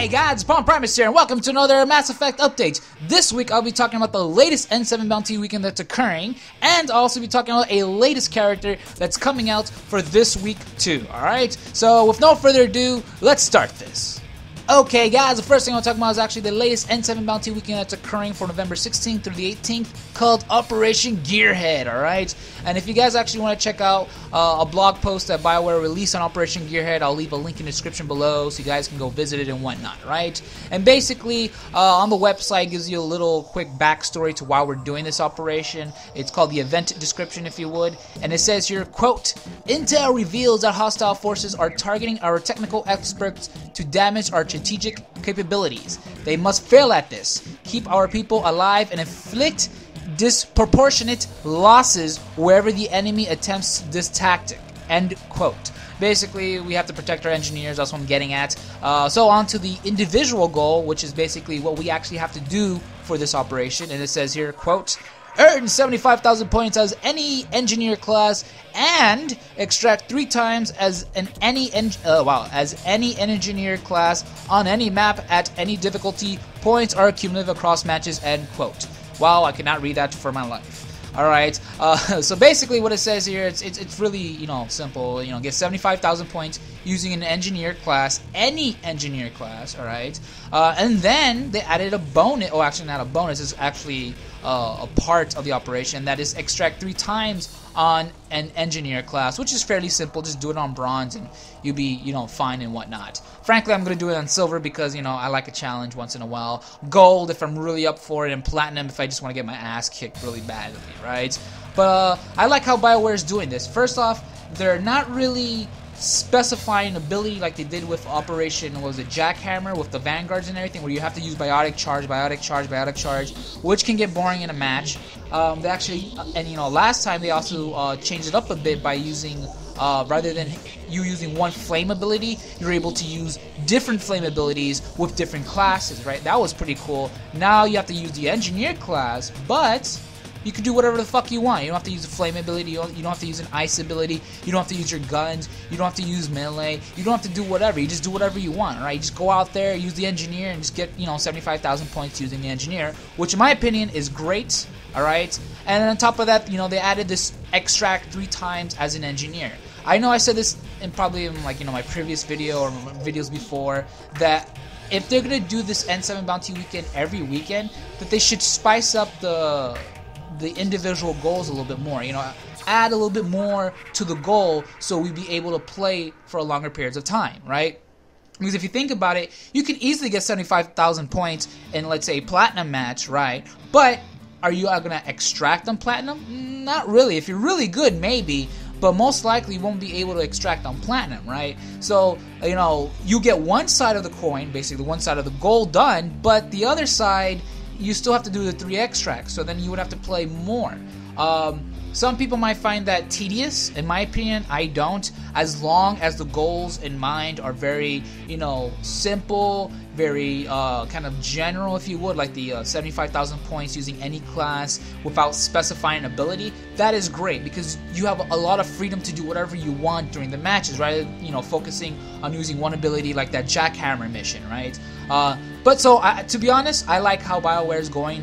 Hey guys, it's Primus here, and welcome to another Mass Effect update. This week I'll be talking about the latest N7 bounty weekend that's occurring, and I'll also be talking about a latest character that's coming out for this week too, alright? So with no further ado, let's start this. Okay guys, the first thing I'll talk about is actually the latest N7 bounty weekend that's occurring for November 16th through the 18th called Operation Gearhead, alright? And if you guys actually want to check out a blog post that BioWare released on Operation Gearhead, I'll leave a link in the description below so you guys can go visit it and whatnot, right? And basically, on the website gives you a little quick backstory to why we're doing this operation. It's called the event description, if you would. And it says here, quote, "Intel reveals that hostile forces are targeting our technical experts to damage our strategic capabilities. They must fail at this, keep our people alive, and inflict disproportionate losses wherever the enemy attempts this tactic." End quote. Basically, we have to protect our engineers. That's what I'm getting at. So on to the individual goal, which is basically what we actually have to do for this operation. And it says here, quote, "Earn 75,000 points as any engineer class and extract 3 times as any engineer class on any map at any difficulty. Points are cumulative across matches." End quote. Wow, I cannot read that for my life. All right. So basically, what it says here, it's really simple. Get 75,000 points using an engineer class, any engineer class. All right. And then they added a bonus. Oh, actually, not a bonus. It's actually a part of the operation that is extract 3 times on an engineer class, which is fairly simple. Just do it on bronze and you'll be fine and whatnot. Frankly, I'm gonna do it on silver because I like a challenge once in a while. Gold if I'm really up for it, and platinum if I just want to get my ass kicked really badly, right? But I like how BioWare is doing this. First off, they're not really specifying ability like they did with Operation, what was it, Jackhammer, with the Vanguards and everything, where you have to use biotic charge, which can get boring in a match. They actually, last time they also changed it up a bit by using, rather than you using one flame ability, you're able to use different flame abilities with different classes, right? That was pretty cool. Now you have to use the engineer class, but you can do whatever the fuck you want. You don't have to use a flame ability, you don't have to use an ice ability, you don't have to use your guns, you don't have to use melee, you don't have to do whatever, you just do whatever you want, right? You just go out there, use the engineer, and just get, 75,000 points using the engineer, which in my opinion is great, alright? And on top of that, they added this extract 3 times as an engineer. I know I said this in probably in my previous video or videos before, that if they're gonna do this N7 bounty weekend every weekend, that they should spice up the individual goals a little bit more, add a little bit more to the goal so we'd be able to play for longer periods of time, right? Because if you think about it, you can easily get 75,000 points in, let's say, a platinum match, right? But are you going to extract on platinum? Not really. If you're really good, maybe, but most likely you won't be able to extract on platinum, right? So, you get one side of the coin, basically one side of the goal done, but the other side, you still have to do the 3 extracts, so then you would have to play more. Some people might find that tedious. In my opinion, I don't. As long as the goals in mind are very, simple, very kind of general, if you would, like the 75,000 points using any class without specifying ability, that is great because you have a lot of freedom to do whatever you want during the matches, right? Focusing on using one ability like that Jackhammer mission, right? But to be honest, I like how BioWare is going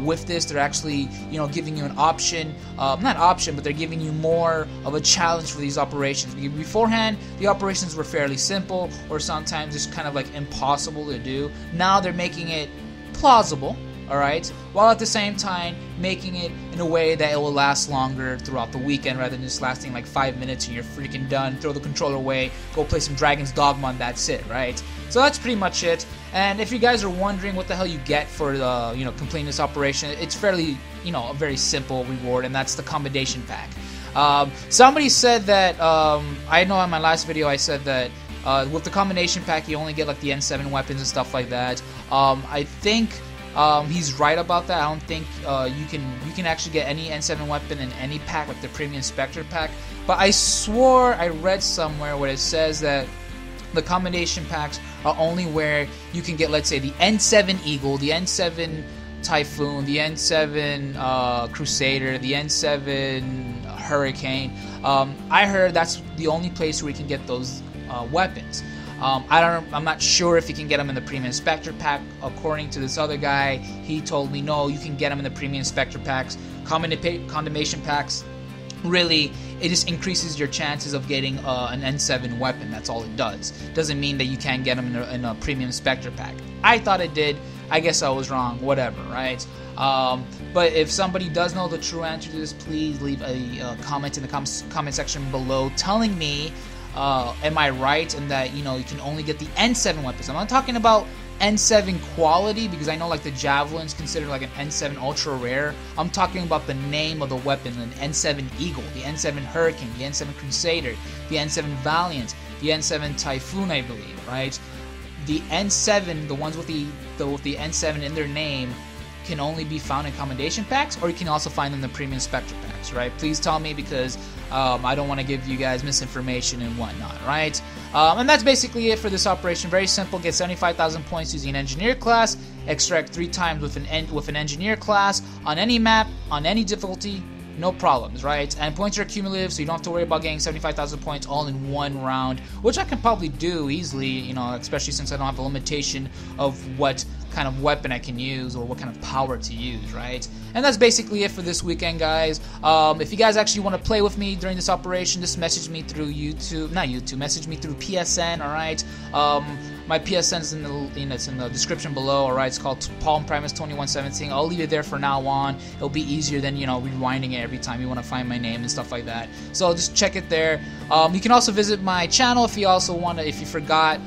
with this. They're actually, giving you an option, not option, but they're giving you more of a challenge for these operations. Beforehand, the operations were fairly simple, or sometimes just kind of like impossible to do. Now they're making it plausible, alright, while at the same time making it in a way that it will last longer throughout the weekend rather than just lasting like 5 minutes and you're freaking done, throw the controller away, go play some Dragon's Dogma, and that's it, right? So that's pretty much it. And if you guys are wondering what the hell you get for completing this operation, it's fairly, a very simple reward, and that's the combination pack. Somebody said that, I know in my last video I said that with the combination pack you only get like the N7 weapons and stuff like that. I think he's right about that. I don't think you can actually get any N7 weapon in any pack, like the Premium Spectre pack. But I swore I read somewhere where it says that the combination packs are only where you can get, let's say, the N7 Eagle, the N7 Typhoon, the N7 Crusader, the N7 Hurricane. I heard that's the only place where you can get those weapons. I'm not sure if you can get them in the Premium Inspector Pack. According to this other guy, he told me no, you can get them in the Premium Inspector Packs. Condemnation Packs, really, it just increases your chances of getting an N7 weapon. That's all it does. Doesn't mean that you can't get them in a Premium Inspector Pack. I thought it did. I guess I was wrong. Whatever, right? But if somebody does know the true answer to this, please leave a comment in the comment section below telling me, am I right in that, you know, you can only get the N7 weapons. I'm not talking about N7 quality, because I know like the Javelin's considered like an N7 ultra rare. I'm talking about the name of the weapon, an N7 Eagle, the N7 Hurricane, the N7 Crusader, the N7 Valiant, the N7 Typhoon, I believe, right? The N7, the ones with the N7 in their name, can only be found in commendation packs, or you can also find them in the Premium Spectre packs, right? Please tell me, because I don't want to give you guys misinformation and whatnot, right? And that's basically it for this operation. Very simple. Get 75,000 points using an engineer class. Extract 3 times with an engineer class on any map, on any difficulty. No problems, right? And points are cumulative, so you don't have to worry about getting 75,000 points all in one round, which I can probably do easily, you know, especially since I don't have a limitation of what kind of weapon I can use or what kind of power to use, right? And that's basically it for this weekend, guys. If you guys actually want to play with me during this operation, just message me through message me through PSN, all right? My PSN is in the description below, alright? It's called Primus 2117. I'll leave it there for now on. It'll be easier than, you know, rewinding it every time you want to find my name and stuff like that. So just check it there. You can also visit my channel if you forgot,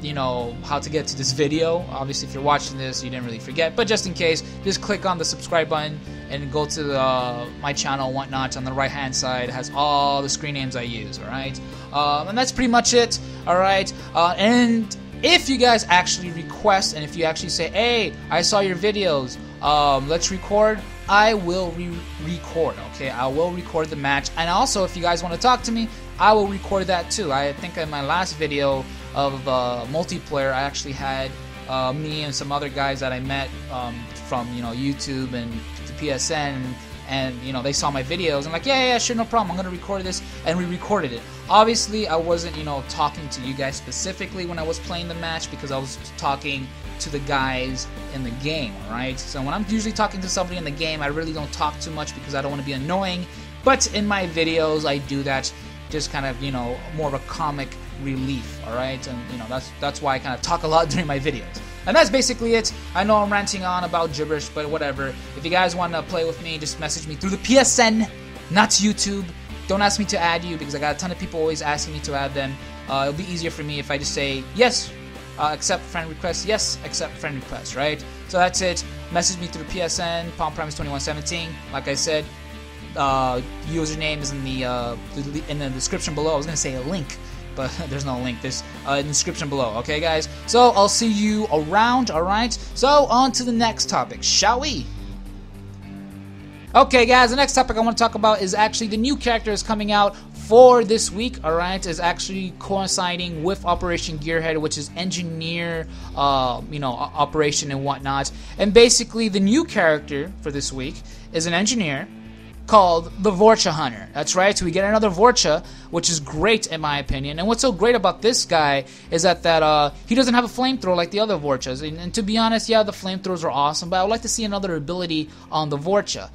you know, how to get to this video. Obviously, if you're watching this, you didn't really forget. But just in case, just click on the subscribe button and go to my channel and whatnot. On the right hand side, it has all the screen names I use, alright? And that's pretty much it, alright? And if you guys actually request, and if you actually say, hey, I saw your videos, let's record, I will record, okay? I will record the match. And also, if you guys want to talk to me, I will record that too. I think in my last video of multiplayer, I actually had me and some other guys that I met from, you know, YouTube and the PSN, and you know, they saw my videos and like, yeah, sure, no problem, I'm gonna record this, and we recorded it. Obviously, I wasn't, you know, talking to you guys specifically when I was playing the match, because I was talking to the guys in the game, alright? So when I'm usually talking to somebody in the game, I really don't talk too much because I don't want to be annoying, but in my videos, I do that just kind of, you know, more of a comic relief, alright? And, you know, that's why I kind of talk a lot during my videos. And that's basically it. I know I'm ranting on about gibberish, but whatever. If you guys want to play with me, just message me through the PSN, not YouTube. Don't ask me to add you, because I got a ton of people always asking me to add them. It'll be easier for me if I just say, yes, accept friend request, yes, accept friend request, right? So that's it. Message me through PSN, Primus 2117. Like I said, username is in the description below. I was going to say a link, but there's no link. There's in the description below, okay, guys? So I'll see you around, alright? So on to the next topic, shall we? Okay, guys, the next topic I want to talk about is actually the new characters coming out for this week, alright? Is actually coinciding with Operation Gearhead, which is engineer, you know, operation and whatnot. And basically, the new character for this week is an engineer called the Vorcha Hunter. That's right, so we get another Vorcha, which is great in my opinion. And what's so great about this guy is that he doesn't have a flamethrower like the other Vorchas. And to be honest, yeah, the flamethrowers are awesome, but I would like to see another ability on the Vorcha.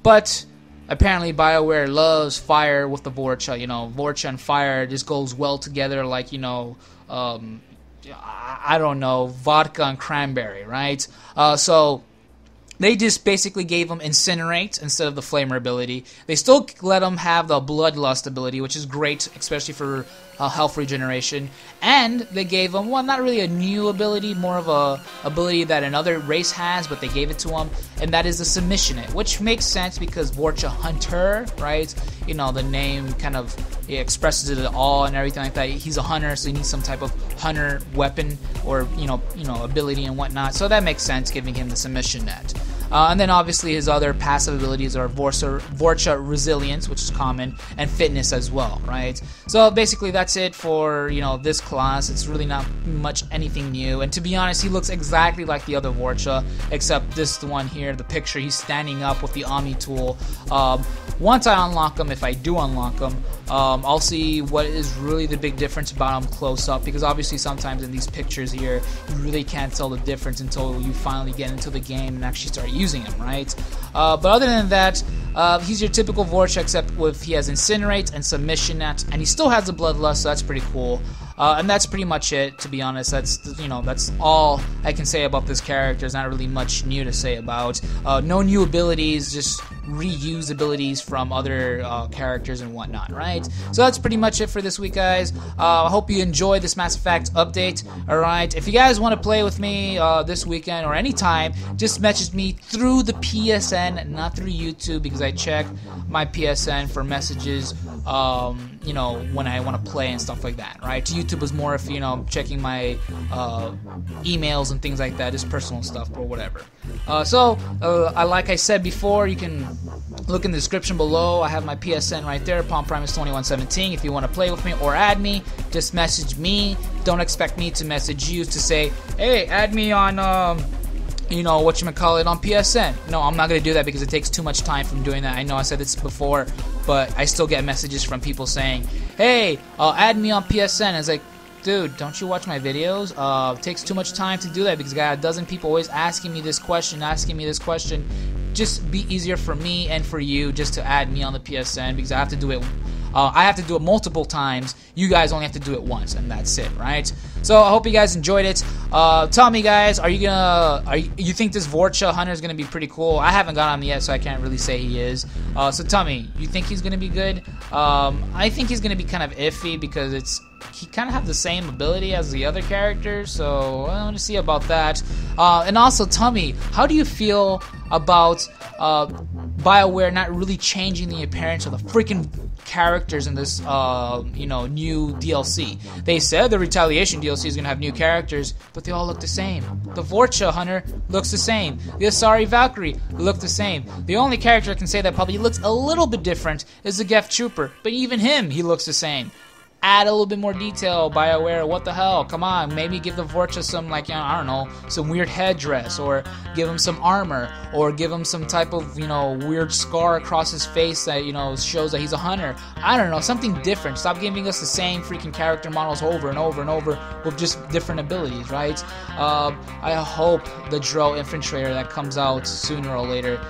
But apparently BioWare loves fire with the Vorcha. You know, Vorcha and fire just goes well together, like, you know, I don't know, vodka and cranberry, right? So they just basically gave him Incinerate instead of the Flamer ability. They still let him have the Bloodlust ability, which is great, especially for health regeneration. And they gave him, well, not really a new ability, more of a ability that another race has, but they gave it to him, and that is the Submission It, which makes sense because Vorcha Hunter, right? You know, the name kind of expresses it all and everything like that. He's a hunter, so he needs some type of hunter weapon or you know ability and whatnot. So that makes sense, giving him the Submission Net. And then obviously his other passive abilities are Vorcha Resilience, which is common, and Fitness as well, right? So basically that's it for, you know, this class. It's really not much anything new, and to be honest, he looks exactly like the other Vorcha, except this one here, the picture, he's standing up with the Omni tool. once I unlock them, if I do unlock them, I'll see what is really the big difference about them close up, because obviously sometimes in these pictures here, you really can't tell the difference until you finally get into the game and actually start using them, right? But other than that, he's your typical Vorcha, except with he has Incinerate and Submission Net, and he still has a Bloodlust, so that's pretty cool. And that's pretty much it, to be honest. That's, you know, that's all I can say about this character. There's not really much new to say about. No new abilities, just reuse abilities from other characters and whatnot, right? So that's pretty much it for this week, guys. I hope you enjoyed this Mass Effect update, alright? If you guys want to play with me this weekend or anytime, just message me through the PSN, not through YouTube, because I check my PSN for messages, you know, when I want to play and stuff like that, right? YouTube is more if, you know, checking my emails and things like that, just personal stuff or whatever. Like I said before, you can look in the description below. I have my PSN right there, Primus2117. If you want to play with me or add me, just message me. Don't expect me to message you to say, hey, add me on, you know, whatchamacallit, on PSN. No, I'm not going to do that because it takes too much time from doing that. I know I said this before, but I still get messages from people saying, hey, add me on PSN. It's like, dude, don't you watch my videos? It takes too much time to do that because I got a dozen people always asking me this question. Just be easier for me and for you just to add me on the PSN, because I have to do it. I have to do it multiple times. You guys only have to do it once, and that's it, right? So I hope you guys enjoyed it. Tell me, guys, you think this Vorcha Hunter is gonna be pretty cool? I haven't got him yet, so I can't really say he is. So tell me, you think he's gonna be good? I think he's gonna be kind of iffy because he kind of have the same ability as the other characters, so I want to see about that. And also, tell me, how do you feel about BioWare not really changing the appearance of the freaking characters in this, you know, new DLC? They said the Retaliation DLC is gonna have new characters, but they all look the same. The Vorcha Hunter looks the same. The Asari Valkyrie look the same. The only character I can say that probably looks a little bit different is the Geth Trooper, but even him, he looks the same. Add a little bit more detail, BioWare. What the hell? Come on, maybe give the Vorcha some, like, you know, I don't know, some weird headdress, or give him some armor, or give him some type of, you know, weird scar across his face that, you know, shows that he's a hunter. I don't know, something different. Stop giving us the same freaking character models over and over and over with just different abilities, right? I hope the Drow Infiltrator that comes out sooner or later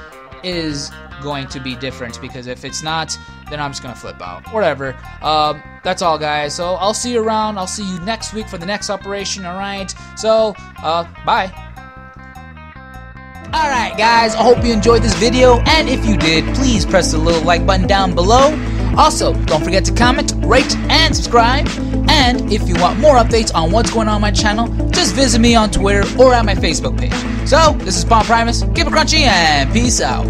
is going to be different, because if it's not, then I'm just gonna flip out. Whatever. That's all, guys. So I'll see you around. I'll see you next week for the next operation. All right. So bye. Alright, guys, I hope you enjoyed this video, and if you did, please press the little like button down below. Also, don't forget to comment, rate, and subscribe. And if you want more updates on what's going on my channel, just visit me on Twitter or at my Facebook page. So, this is Primus, keep it crunchy, and peace out.